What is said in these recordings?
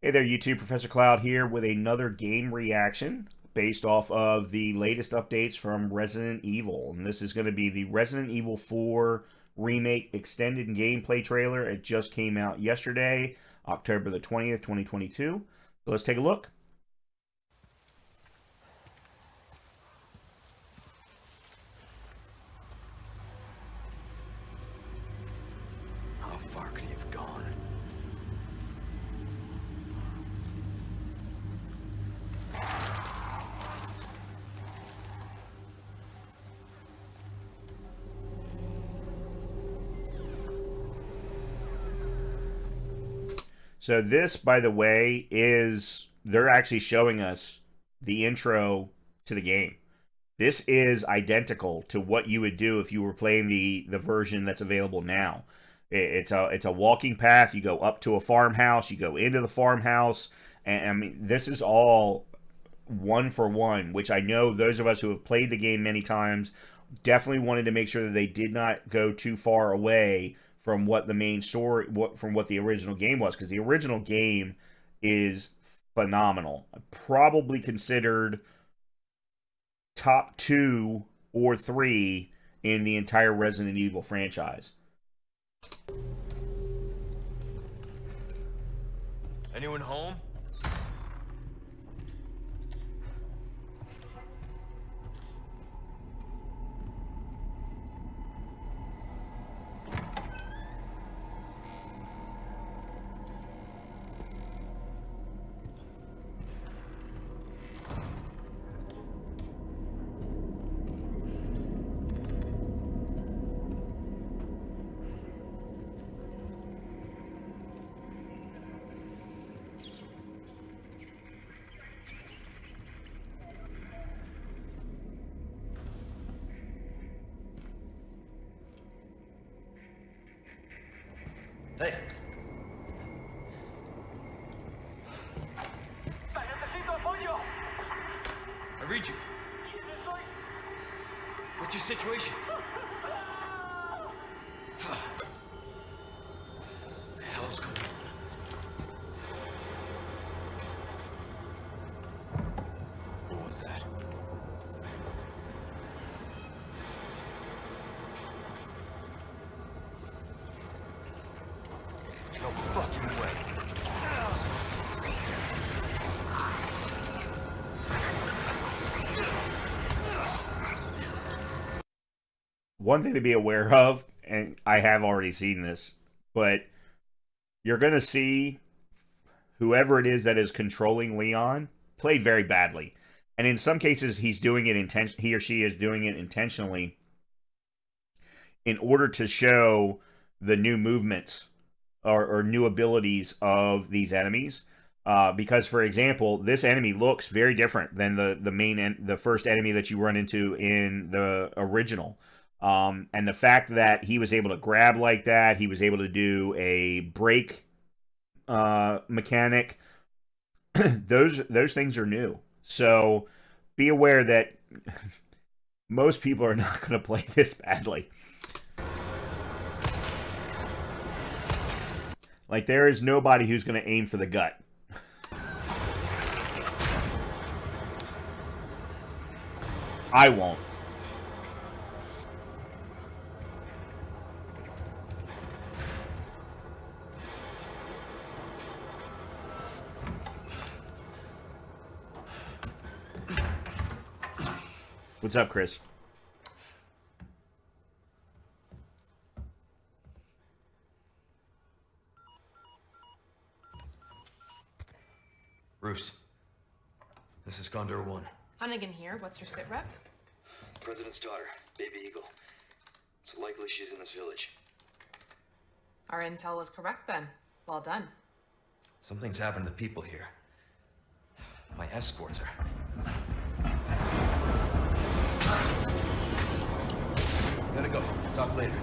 Hey there, YouTube. Professor Cloud here with another game reaction based off of the latest updates from Resident Evil. And this is going to be the Resident Evil 4 Remake Extended Gameplay trailer. It just came out yesterday, October the 20th, 2022. So let's take a look. How far could he have gone? So this, by the way, they're actually showing us the intro to the game. This is identical to what you would do if you were playing the version that's available now. It's a walking path. You go up to a farmhouse. You go into the farmhouse, and I mean this is all one for one. Which I know those of us who have played the game many times definitely wanted to make sure that they did not go too far away from what the main story, from what the original game was, because the original game is phenomenal. Probably considered top 2 or 3 in the entire Resident Evil franchise. Anyone home? Hey. I read you. What's your situation? What the hell's going on? What was that? No fucking way. One thing to be aware of, and I have already seen this, but you're going to see whoever it is that is controlling Leon play very badly. And in some cases, he or she is doing it intentionally in order to show the new movements or new abilities of these enemies. Because, for example, this enemy looks very different than the first enemy that you run into in the original. And the fact that he was able to grab like that, he was able to do a break mechanic. those things are new. So be aware that most people are not going to play this badly. Like, there is nobody who's going to aim for the gut. I won't. What's up, Chris? Bruce, this is Condor 1. Hunnigan here. What's your sit rep? President's daughter, Baby Eagle. It's likely she's in this village. Our intel was correct then. Well done. Something's happened to the people here. My escorts are... Gotta go. Talk later.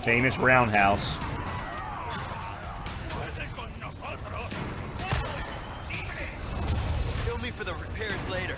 famous roundhouse. Kill me for the repairs later.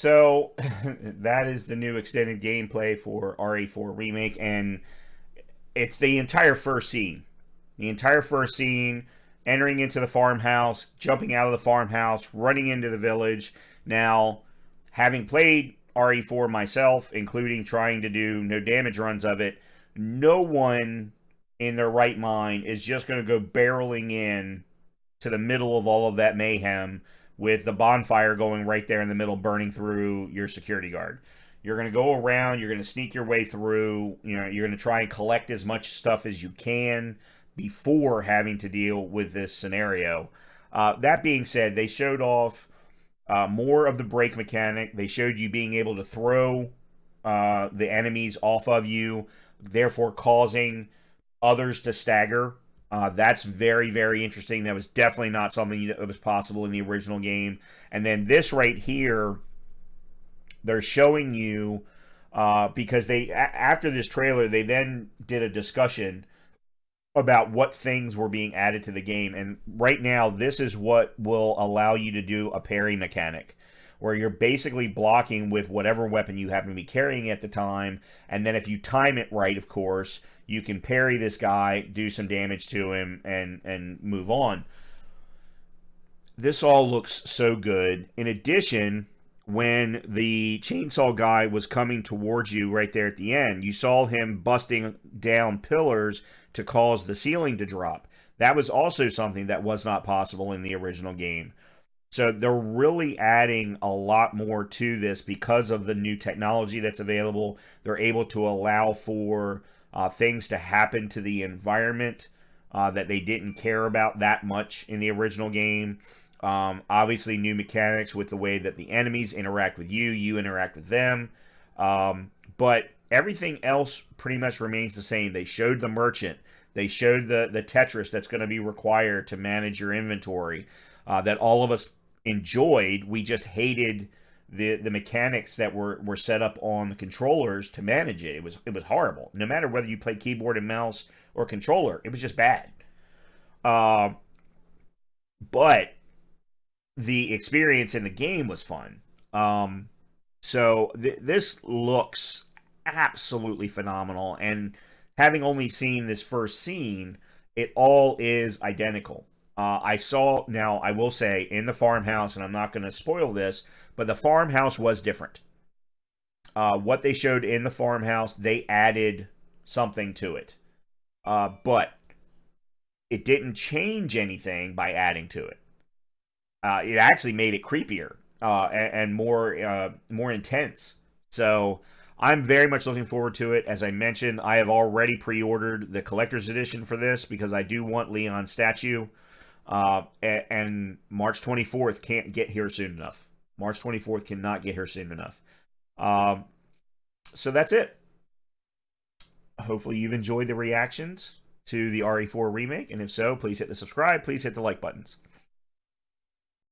So that is the new extended gameplay for RE4 Remake, and it's the entire first scene. The entire first scene, entering into the farmhouse, jumping out of the farmhouse, running into the village. Now, having played RE4 myself, including trying to do no damage runs of it, no one in their right mind is just going to go barreling in to the middle of all of that mayhem with the bonfire going right there in the middle, burning through your security guard. You're going to go around, you're going to sneak your way through, you're going to try and collect as much stuff as you can before having to deal with this scenario. That being said, they showed off more of the break mechanic. They showed you being able to throw the enemies off of you, therefore causing others to stagger. That's very, very interesting. That was definitely not something that was possible in the original game. And then this right here, they're showing you, because after this trailer, they then did a discussion about what things were being added to the game. And right now, this is what will allow you to do a parry mechanic, where you're basically blocking with whatever weapon you happen to be carrying at the time. And then if you time it right, of course, you can parry this guy, do some damage to him, and move on. This all looks so good. In addition, when the chainsaw guy was coming towards you right there at the end, you saw him busting down pillars to cause the ceiling to drop. That was also something that was not possible in the original game. So they're really adding a lot more to this because of the new technology that's available. They're able to allow for things to happen to the environment that they didn't care about that much in the original game. Obviously, new mechanics with the way that the enemies interact with you, you interact with them. But everything else pretty much remains the same. They showed the merchant. They showed the Tetris that's going to be required to manage your inventory that all of us enjoyed. We just hated the mechanics that were set up on the controllers to manage it. It was horrible. No matter whether you played keyboard and mouse or controller, it was just bad. But the experience in the game was fun. So this looks absolutely phenomenal. And having only seen this first scene, it all is identical. I saw, now I will say, in the farmhouse, and I'm not going to spoil this, but the farmhouse was different. What they showed in the farmhouse, they added something to it. But it didn't change anything by adding to it. It actually made it creepier and more intense. So I'm very much looking forward to it. As I mentioned, I have already pre-ordered the collector's edition for this because I do want Leon's statue. And March 24th can't get here soon enough. March 24th cannot get here soon enough. So that's it. Hopefully you've enjoyed the reactions. to the RE4 remake? And if so, please hit the subscribe. Please hit the like buttons.